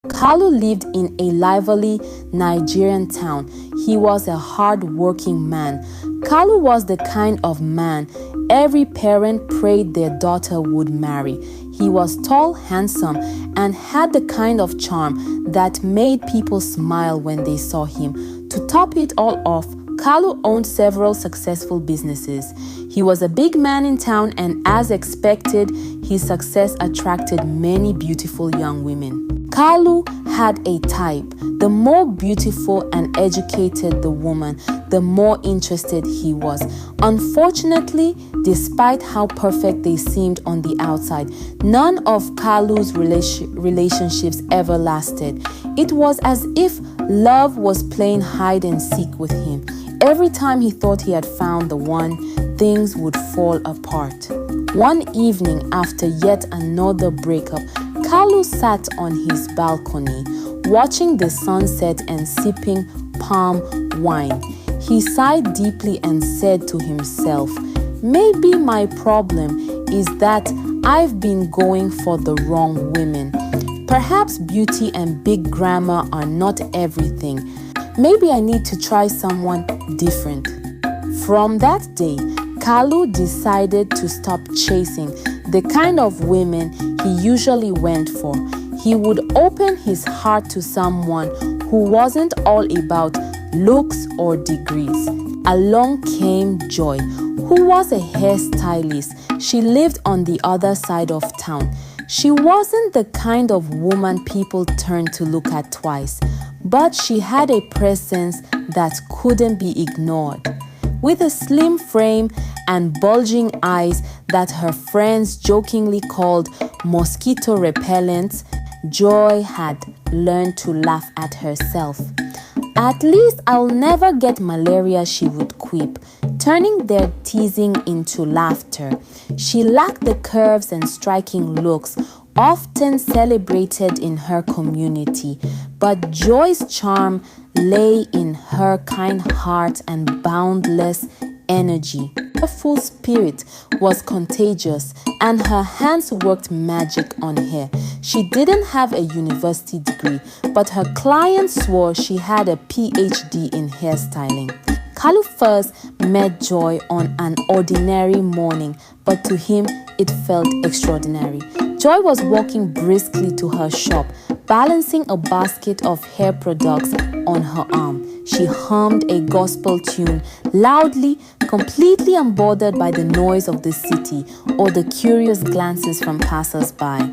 Kalo lived in a lively Nigerian town. He was a hardworking man. Kalu was the kind of man every parent prayed their daughter would marry. He was tall, handsome, and had the kind of charm that made people smile when they saw him. To top it all off, Kalu owned several successful businesses. He was a big man in town, and as expected, his success attracted many beautiful young women. Kalu had a type. The more beautiful and educated the woman, the more interested he was. Unfortunately, despite how perfect they seemed on the outside, none of Kalu's relationships ever lasted. It was as if love was playing hide and seek with him. Every time he thought he had found the one, things would fall apart. One evening, after yet another breakup, Kalu sat on his balcony, watching the sunset and sipping palm wine. He sighed deeply and said to himself, "Maybe my problem is that I've been going for the wrong women. Perhaps beauty and big grammar are not everything. Maybe I need to try someone different." From that day, Kalu decided to stop chasing the kind of women he usually went for. He would open his heart to someone who wasn't all about looks or degrees. Along came Joy, who was a hairstylist. She lived on the other side of town. She wasn't the kind of woman people turned to look at twice, but she had a presence that couldn't be ignored. With a slim frame and bulging eyes that her friends jokingly called mosquito repellents, Joy had learned to laugh at herself. "At least I'll never get malaria," she would quip, turning their teasing into laughter. She lacked the curves and striking looks often celebrated in her community, but Joy's charm lay in her kind heart and boundless energy. Her full spirit was contagious, and her hands worked magic on hair. She didn't have a university degree, but her clients swore she had a PhD in hairstyling. Kalu first met Joy on an ordinary morning, but to him it felt extraordinary. Joy was walking briskly to her shop, balancing a basket of hair products on her arm. She hummed a gospel tune loudly, completely unbothered by the noise of the city or the curious glances from passers-by.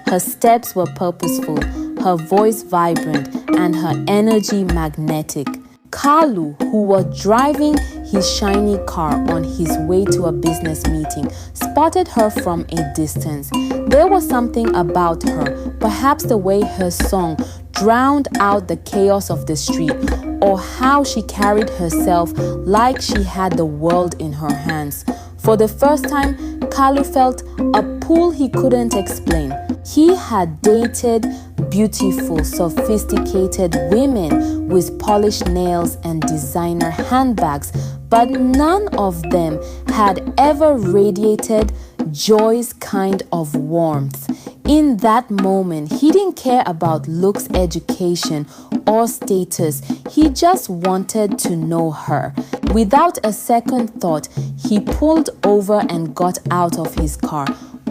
Her steps were purposeful, her voice vibrant, and her energy magnetic. Kalu, who was driving his shiny car on his way to a business meeting, spotted her from a distance. There was something about her, perhaps the way her song drowned out the chaos of the street, or how she carried herself like she had the world in her hands. For the first time, Kalu felt a pull he couldn't explain. He had dated beautiful, sophisticated women with polished nails and designer handbags, but none of them had ever radiated Joy's kind of warmth. In that moment, he didn't care about looks, education, or status. He just wanted to know her. Without a second thought, he pulled over and got out of his car.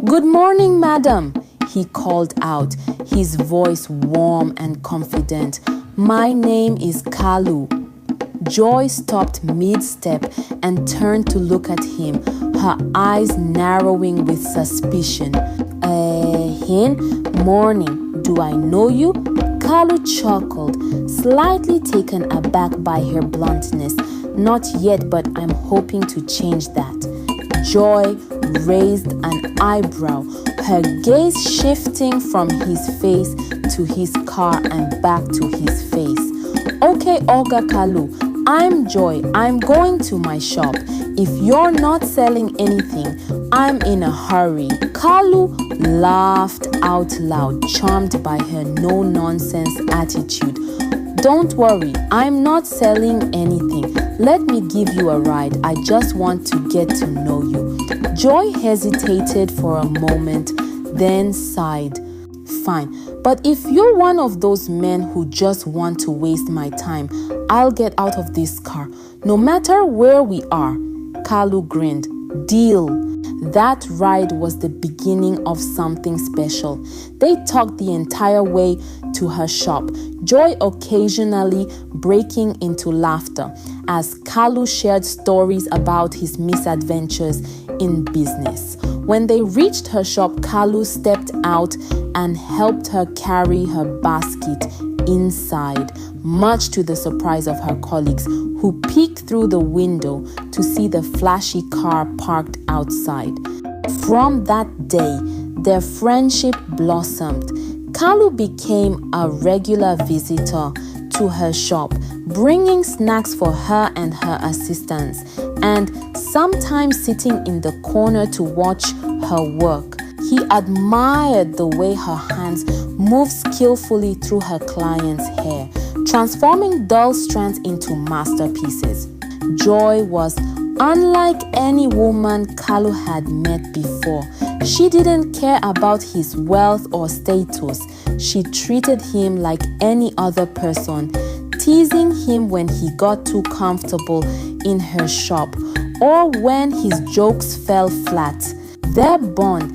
"Good morning, madam," he called out, his voice warm and confident. "My name is Kalu." Joy stopped mid-step and turned to look at him, her eyes narrowing with suspicion. Morning, do I know you?" Kalu chuckled, slightly taken aback by her bluntness. "Not yet, but I'm hoping to change that." Joy raised an eyebrow, her gaze shifting from his face to his car and back to his face. "Okay, Olga Kalu, I'm Joy. I'm going to my shop. If you're not selling anything, I'm in a hurry." Kalu laughed out loud, charmed by her no-nonsense attitude. "Don't worry, I'm not selling anything. Let me give you a ride. I just want to get to know you." Joy hesitated for a moment, then sighed. fine. But if you're one of those men who just want to waste my time, I'll get out of this car, no matter where we are." Kalu grinned. "Deal." That ride was the beginning of something special. They talked the entire way to her shop, Joy occasionally breaking into laughter as Kalu shared stories about his misadventures in business. When they reached her shop, Kalu stepped out and helped her carry her basket inside, much to the surprise of her colleagues, who peeked through the window to see the flashy car parked outside. From that day, their friendship blossomed. Kalu became a regular visitor to her shop, bringing snacks for her and her assistants, and sometimes sitting in the corner to watch her work. He admired the way her hands moved skillfully through her client's hair, transforming dull strands into masterpieces. Joy was unlike any woman Kalo had met before. She didn't care about his wealth or status. She treated him like any other person, teasing him when he got too comfortable in her shop or when his jokes fell flat. Their bond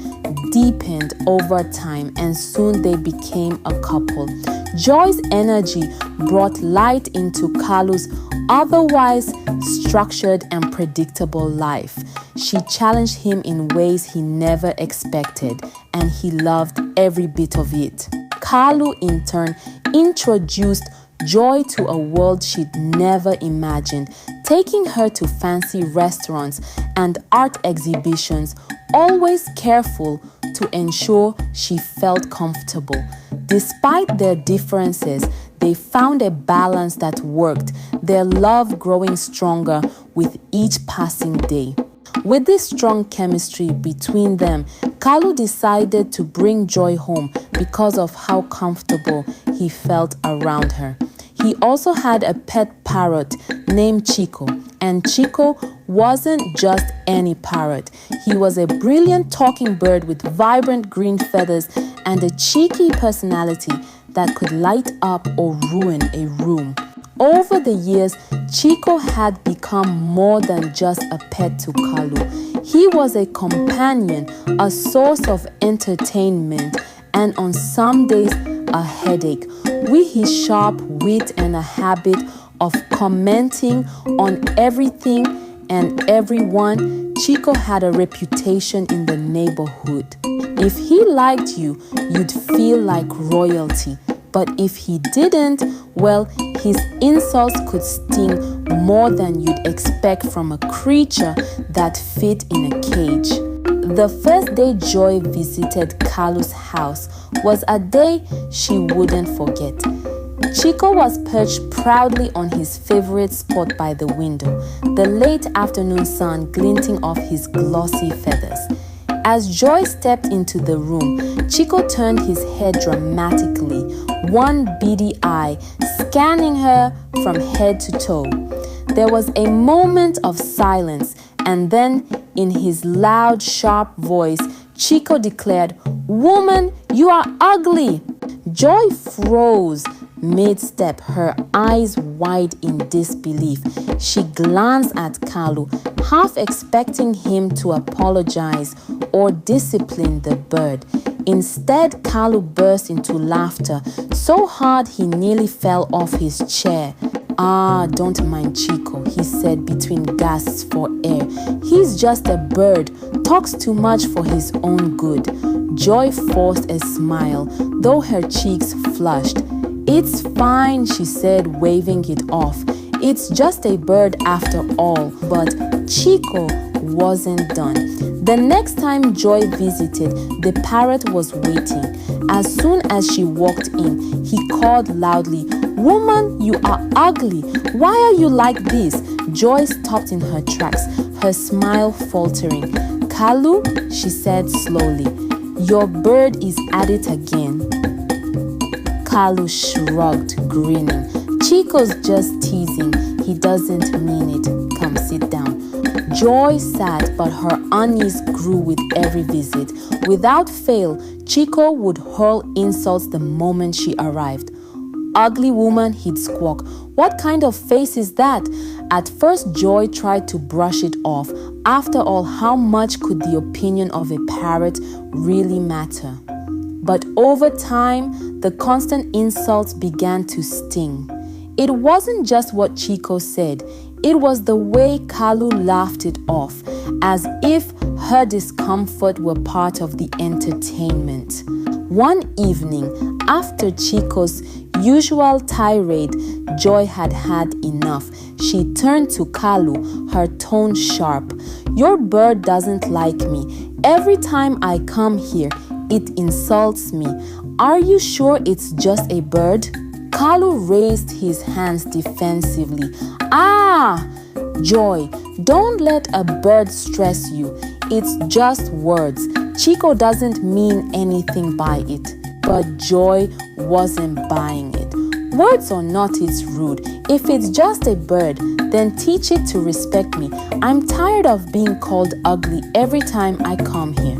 deepened over time, and soon they became a couple. Joy's energy brought light into Kalu's otherwise structured and predictable life. She challenged him in ways he never expected, and he loved every bit of it. Kalu, in turn, introduced Joy to a world she'd never imagined, taking her to fancy restaurants and art exhibitions, always careful to ensure she felt comfortable. Despite their differences, they found a balance that worked, their love growing stronger with each passing day. With this strong chemistry between them, Kalu decided to bring Joy home because of how comfortable he felt around her. He also had a pet parrot named Chico, and Chico wasn't just any parrot. He was a brilliant talking bird with vibrant green feathers and a cheeky personality that could light up or ruin a room. Over the years, Chico had become more than just a pet to Kalu. He was a companion, a source of entertainment, and on some days, a headache. With his sharp wit and a habit of commenting on everything and everyone, Chico had a reputation in the neighborhood. If he liked you, you'd feel like royalty. But if he didn't, well, his insults could sting more than you'd expect from a creature that fit in a cage. The first day Joy visited Kalu's house was a day she wouldn't forget. Chico was perched proudly on his favorite spot by the window, the late afternoon sun glinting off his glossy feathers. As Joy stepped into the room, Chico turned his head dramatically, one beady eye scanning her from head to toe. There was a moment of silence, and then, in his loud, sharp voice, Chico declared, "Woman, you are ugly!" Joy froze mid-step, her eyes wide in disbelief. She glanced at Kalu, half expecting him to apologize or discipline the bird. Instead, Kalu burst into laughter, so hard he nearly fell off his chair. "Ah, don't mind Chico," he said between gasps for air. "He's just a bird, talks too much for his own good." Joy forced a smile, though her cheeks flushed. "It's fine," she said, waving it off. "It's just a bird after all." But Chico wasn't done. The next time Joy visited, the parrot was waiting. As soon as she walked in, he called loudly, "Woman, you are ugly. Why are you like this?" Joy stopped in her tracks, her smile faltering. "Kalu," she said slowly, "your bird is at it again." Kalu shrugged, grinning. Chico's just teasing. He doesn't mean it. Come sit down. Joy sat, but her unease grew with every visit. Without fail, Chico would hurl insults the moment she arrived. Ugly woman, he'd squawk. What kind of face is that? At first, Joy tried to brush it off. After all, how much could the opinion of a parrot really matter? But over time, the constant insults began to sting. It wasn't just what Chico said. It was the way Kalu laughed it off, as if her discomfort were part of the entertainment. One evening, after Chico's usual tirade, Joy had had enough. She turned to Kalu, her tone sharp. Your bird doesn't like me. Every time I come here, it insults me. Are you sure it's just a bird? Kalu raised his hands defensively. Ah! Joy, don't let a bird stress you. It's just words. Chico doesn't mean anything by it. But Joy wasn't buying it. Words or not, it's rude. If it's just a bird, then teach it to respect me. I'm tired of being called ugly every time I come here.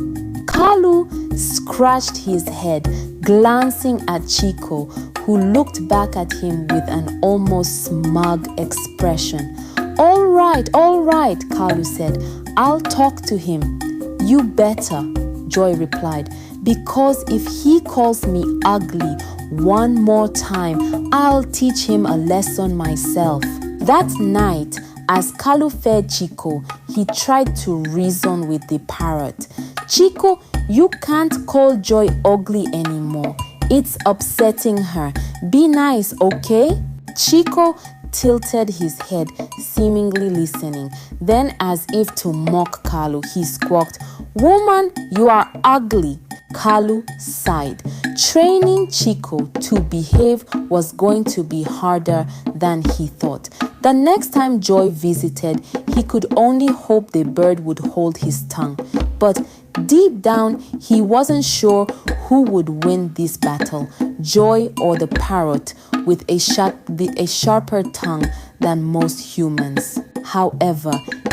Kalu scratched his head, glancing at Chico, who looked back at him with an almost smug expression. All right, Kalu said. I'll talk to him. You better, Joy replied, because if he calls me ugly one more time, I'll teach him a lesson myself. That night, as Kalu fed Chico, he tried to reason with the parrot. Chico, you can't call Joy ugly anymore. It's upsetting her. Be nice, okay? Chico tilted his head, seemingly listening. Then, as if to mock Kalu, he squawked, Woman, you are ugly. Kalu sighed. Training Chico to behave was going to be harder than he thought. The next time Joy visited, he could only hope the bird would hold his tongue. But deep down, he wasn't sure who would win this battle, Joy or the parrot, with a sharper tongue than most humans. However,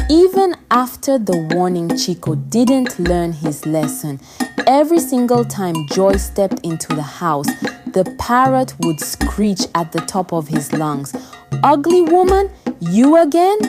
even after the warning, Chico didn't learn his lesson. Every single time Joy stepped into the house, the parrot would screech at the top of his lungs. Ugly woman, you again?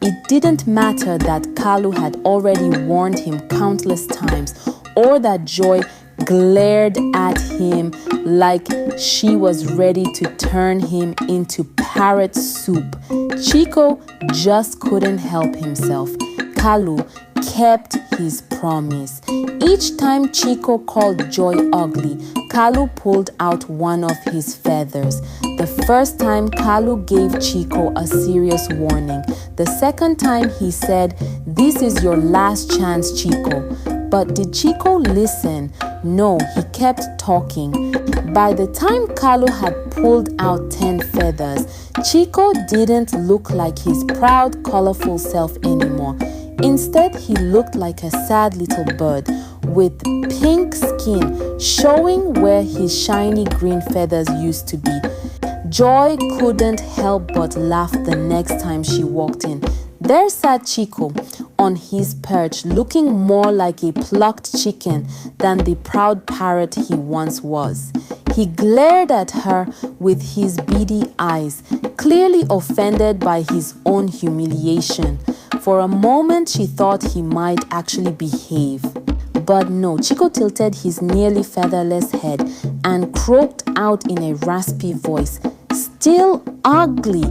It didn't matter that Kalu had already warned him countless times, or that Joy glared at him like she was ready to turn him into parrot soup. Chico just couldn't help himself. Kalu kept his promise. Each time Chico called Joy ugly, Kalu pulled out one of his feathers. The first time, Kalu gave Chico a serious warning. The second time, he said, This is your last chance, Chico. But did Chico listen? No, he kept talking. By the time Kalo had pulled out 10 feathers, Chico didn't look like his proud, colorful self anymore. Instead, he looked like a sad little bird with pink skin showing where his shiny green feathers used to be. Joy couldn't help but laugh the next time she walked in. There sat Chico on his perch, looking more like a plucked chicken than the proud parrot he once was. He glared at her with his beady eyes, clearly offended by his own humiliation. For a moment, she thought he might actually behave. But no, Chico tilted his nearly featherless head and croaked out in a raspy voice, "Still ugly!"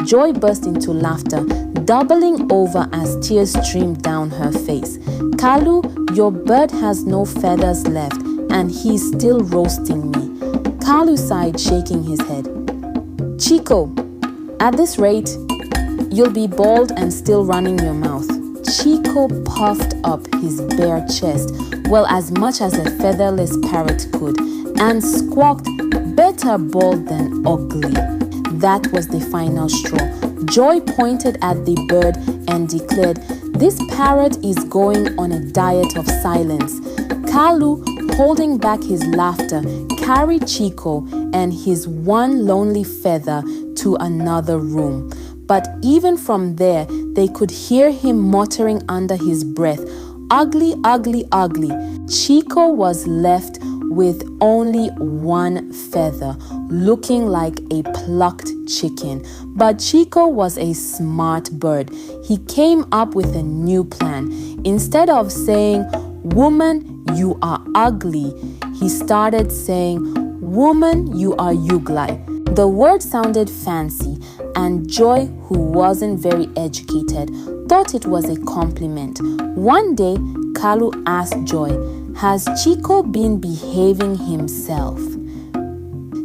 Joy burst into laughter, doubling over as tears streamed down her face. "Kalu, your bird has no feathers left, and he's still roasting me." Kalu sighed, shaking his head. "Chico, at this rate, you'll be bald and still running your mouth." Chico puffed up his bare chest, well, as much as a featherless parrot could, and squawked, "Better bald than ugly." That was the final straw. Joy pointed at the bird and declared, "This parrot is going on a diet of silence." Kalu, holding back his laughter, carried Chico and his one lonely feather to another room. But even from there, they could hear him muttering under his breath, "Ugly, ugly, ugly." Chico was left with only one feather, looking like a plucked chicken. But Chico was a smart bird. He came up with a new plan. Instead of saying, "Woman, you are ugly," he started saying, "Woman, you are ugly." The word sounded fancy, and Joy, who wasn't very educated, thought it was a compliment. One day, Kalo asked Joy, "Has Chico been behaving himself?"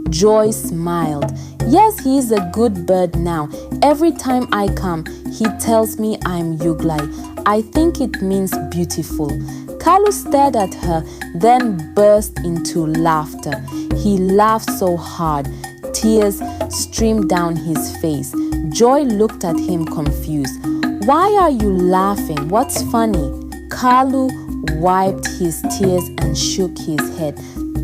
Joy smiled. "Yes, he is a good bird now. Every time I come, he tells me I'm ugly. I think it means beautiful." Kalo stared at her, then burst into laughter. He laughed so hard, tears streamed down his face. Joy looked at him confused. "Why are you laughing? What's funny?" Kalo wiped his tears and shook his head.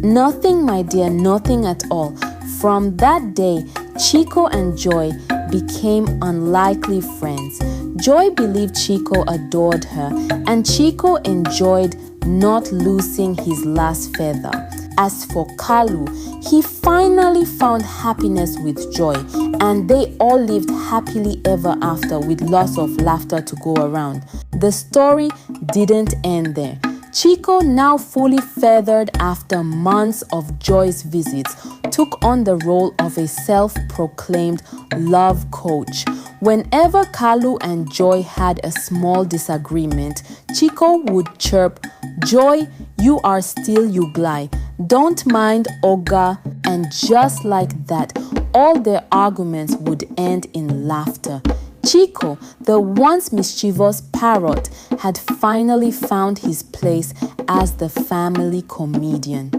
"Nothing, my dear, nothing at all." From that day, Chico and Joy became unlikely friends. Joy believed Chico adored her, and Chico enjoyed not losing his last feather. As for Kalu, he finally found happiness with Joy, and they all lived happily ever after with lots of laughter to go around. The story didn't end there. Chico, now fully feathered after months of Joy's visits, took on the role of a self-proclaimed love coach. Whenever Kalu and Joy had a small disagreement, Chico would chirp, "Joy, you are still ugly. Don't mind Oga." And just like that, all their arguments would end in laughter. Chico, the once mischievous Parrot, had finally found his place as the family comedian.